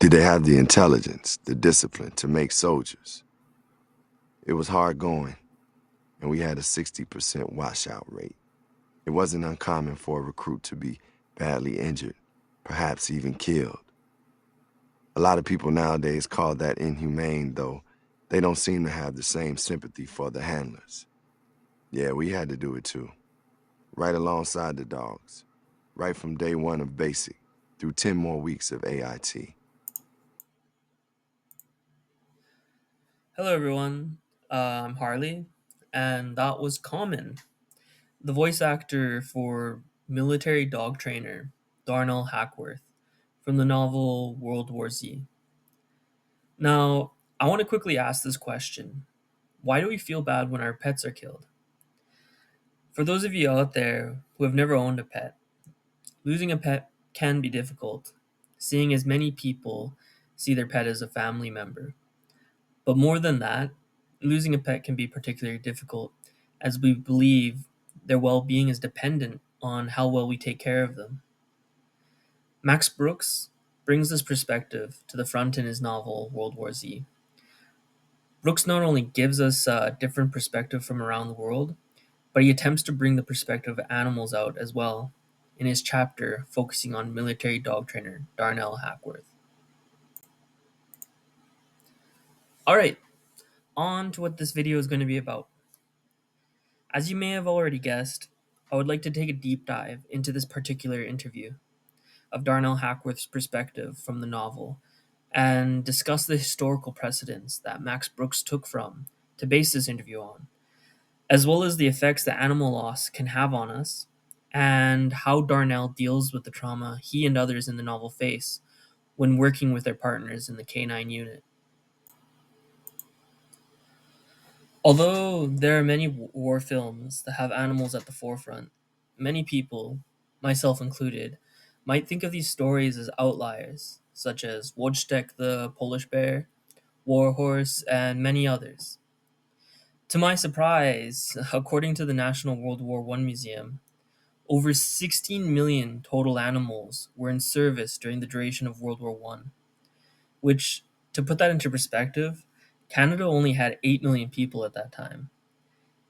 Did they have the intelligence, the discipline to make soldiers? It was hard going, and we had a 60% washout rate. It wasn't uncommon for a recruit to be badly injured, perhaps even killed. A lot of people nowadays call that inhumane, though they don't seem to have the same sympathy for the handlers. Yeah, we had to do it too. Right alongside the dogs. Right from day one of basic, through 10 more weeks of AIT. Hello, everyone. I'm Harley, and that was Common, the voice actor for military dog trainer Darnell Hackworth from the novel World War Z. Now, I want to quickly ask this question. Why do we feel bad when our pets are killed? For those of you out there who have never owned a pet, losing a pet can be difficult, seeing as many people see their pet as a family member. But more than that, losing a pet can be particularly difficult as we believe their well being is dependent on how well we take care of them. Max Brooks brings this perspective to the front in his novel World War Z. Brooks not only gives us a different perspective from around the world, but he attempts to bring the perspective of animals out as well in his chapter focusing on military dog trainer Darnell Hackworth. Alright, on to what this video is going to be about. As you may have already guessed, I would like to take a deep dive into this particular interview of Darnell Hackworth's perspective from the novel and discuss the historical precedents that Max Brooks took from to base this interview on, as well as the effects that animal loss can have on us and how Darnell deals with the trauma he and others in the novel face when working with their partners in the K9 unit. Although there are many war films that have animals at the forefront, many people, myself included, might think of these stories as outliers, such as Wojtek the Polish Bear, Warhorse, and many others. To my surprise, according to the National World War I Museum, over 16 million total animals were in service during the duration of World War I, which, to put that into perspective, Canada only had 8 million people at that time,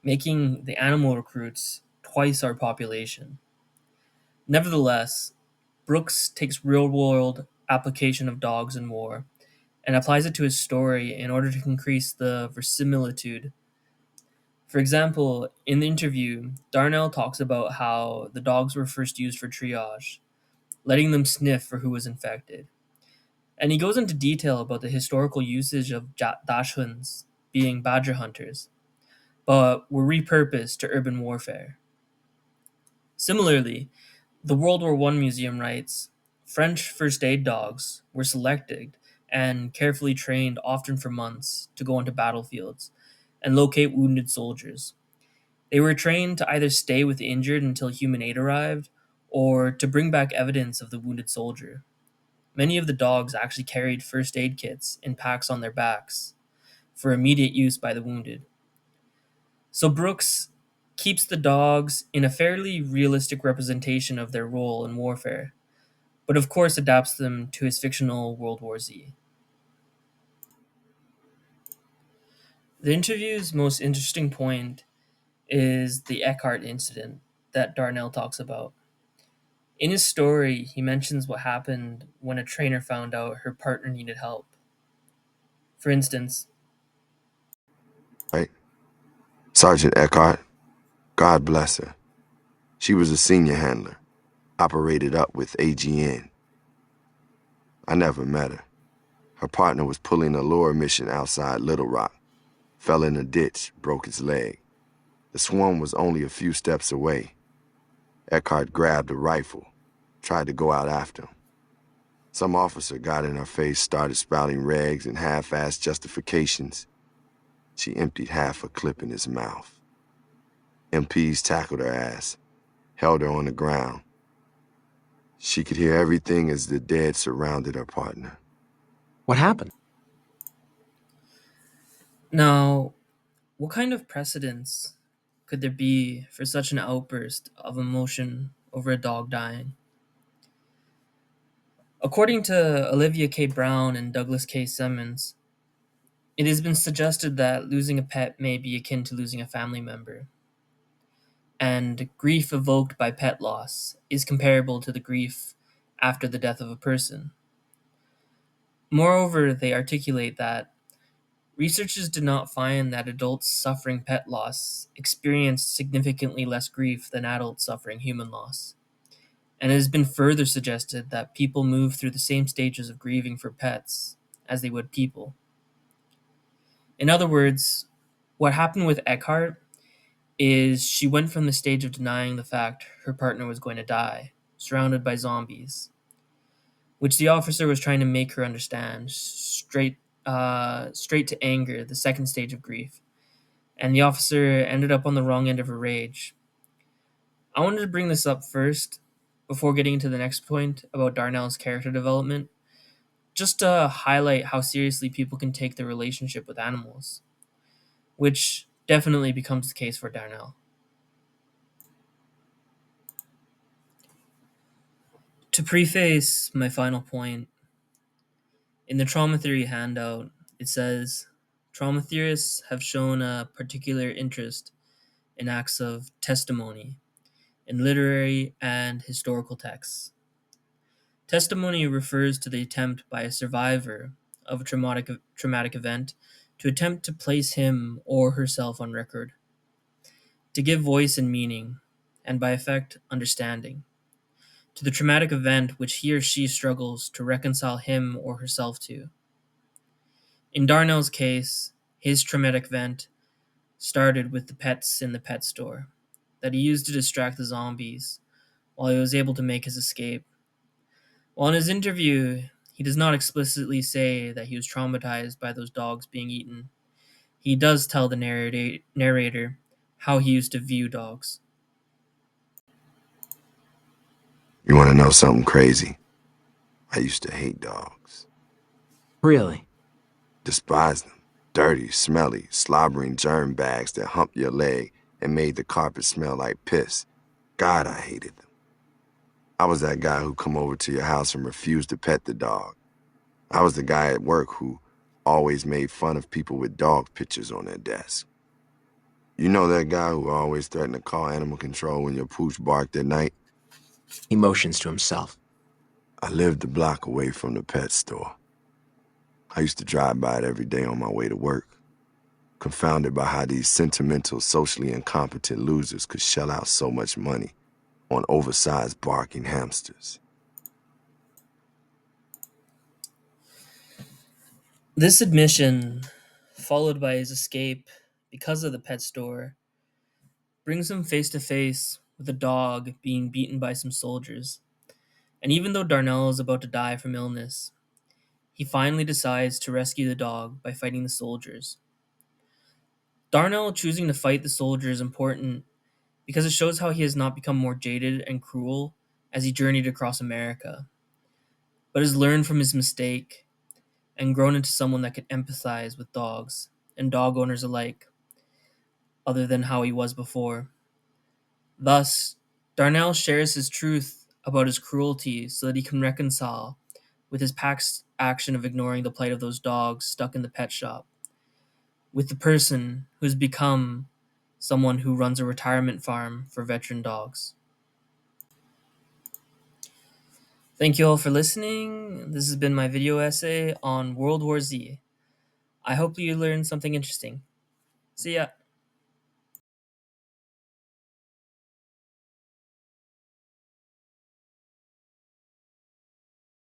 making the animal recruits twice our population. Nevertheless, Brooks takes real world application of dogs in war and applies it to his story in order to increase the verisimilitude. For example, in the interview, Darnell talks about how the dogs were first used for triage, letting them sniff for who was infected. And he goes into detail about the historical usage of dachshunds, being badger hunters, but were repurposed to urban warfare. Similarly, the World War I Museum writes French first aid dogs were selected and carefully trained, often for months, to go onto battlefields and locate wounded soldiers. They were trained to either stay with the injured until human aid arrived or to bring back evidence of the wounded soldier. Many of the dogs actually carried first aid kits in packs on their backs for immediate use by the wounded. So Brooks keeps the dogs in a fairly realistic representation of their role in warfare, but of course adapts them to his fictional World War Z. The interview's most interesting point is the Eckhart incident that Darnell talks about. In his story, he mentions what happened when a trainer found out her partner needed help. For instance, Right? Sergeant Eckhart, God bless her. She was a senior handler, operated up with AGN. I never met her. Her partner was pulling a lure mission outside Little Rock, fell in a ditch, broke his leg. The swarm was only a few steps away. Eckhart grabbed a rifle, tried to go out after him. Some officer got in her face, started spouting regs and half-assed justifications. She emptied half a clip in his mouth. MPs tackled her ass, held her on the ground. She could hear everything as the dead surrounded her partner. What happened? now, what kind of precedence could there be for such an outburst of emotion over a dog dying? According to Olivia K. Brown and Douglas K. Simmons, it has been suggested that losing a pet may be akin to losing a family member, and grief evoked by pet loss is comparable to the grief after the death of a person. Moreover, they articulate that researchers did not find that adults suffering pet loss experienced significantly less grief than adults suffering human loss. And it has been further suggested that people move through the same stages of grieving for pets as they would people. In other words, what happened with Eckhart is she went from the stage of denying the fact her partner was going to die, surrounded by zombies, which the officer was trying to make her understand, straight to anger, the second stage of grief. And the officer ended up on the wrong end of her rage. I wanted to bring this up first, before getting into the next point about Darnell's character development, just to highlight how seriously people can take their relationship with animals, which definitely becomes the case for Darnell. To preface my final point, in the trauma theory handout, it says trauma theorists have shown a particular interest in acts of testimony in literary and historical texts. Testimony refers to the attempt by a survivor of a traumatic event to attempt to place him or herself on record, to give voice and meaning, and by effect, understanding, to the traumatic event which he or she struggles to reconcile him or herself to. In Darnell's case, his traumatic event started with the pets in the pet store that he used to distract the zombies while he was able to make his escape. While in his interview, he does not explicitly say that he was traumatized by those dogs being eaten, he does tell the narrator how he used to view dogs. You want to know something crazy? I used to hate dogs. Really? Despised them. Dirty, smelly, slobbering germ bags that humped your leg and made the carpet smell like piss. God, I hated them. I was that guy who come over to your house and refused to pet the dog. I was the guy at work who always made fun of people with dog pictures on their desk. You know that guy who always threatened to call animal control when your pooch barked at night? He motions to himself. I lived a block away from the pet store. I used to drive by it every day on my way to work, confounded by how these sentimental, socially incompetent losers could shell out so much money on oversized barking hamsters. This admission, followed by his escape because of the pet store, brings him face to face with a dog being beaten by some soldiers. And even though Darnell is about to die from illness, he finally decides to rescue the dog by fighting the soldiers. Darnell choosing to fight the soldier is important because it shows how he has not become more jaded and cruel as he journeyed across America, but has learned from his mistake and grown into someone that can empathize with dogs and dog owners alike, other than how he was before. Thus, Darnell shares his truth about his cruelty so that he can reconcile with his past action of ignoring the plight of those dogs stuck in the pet shop, with the person who's become someone who runs a retirement farm for veteran dogs. Thank you all for listening. This has been my video essay on World War Z. I hope you learned something interesting. See ya.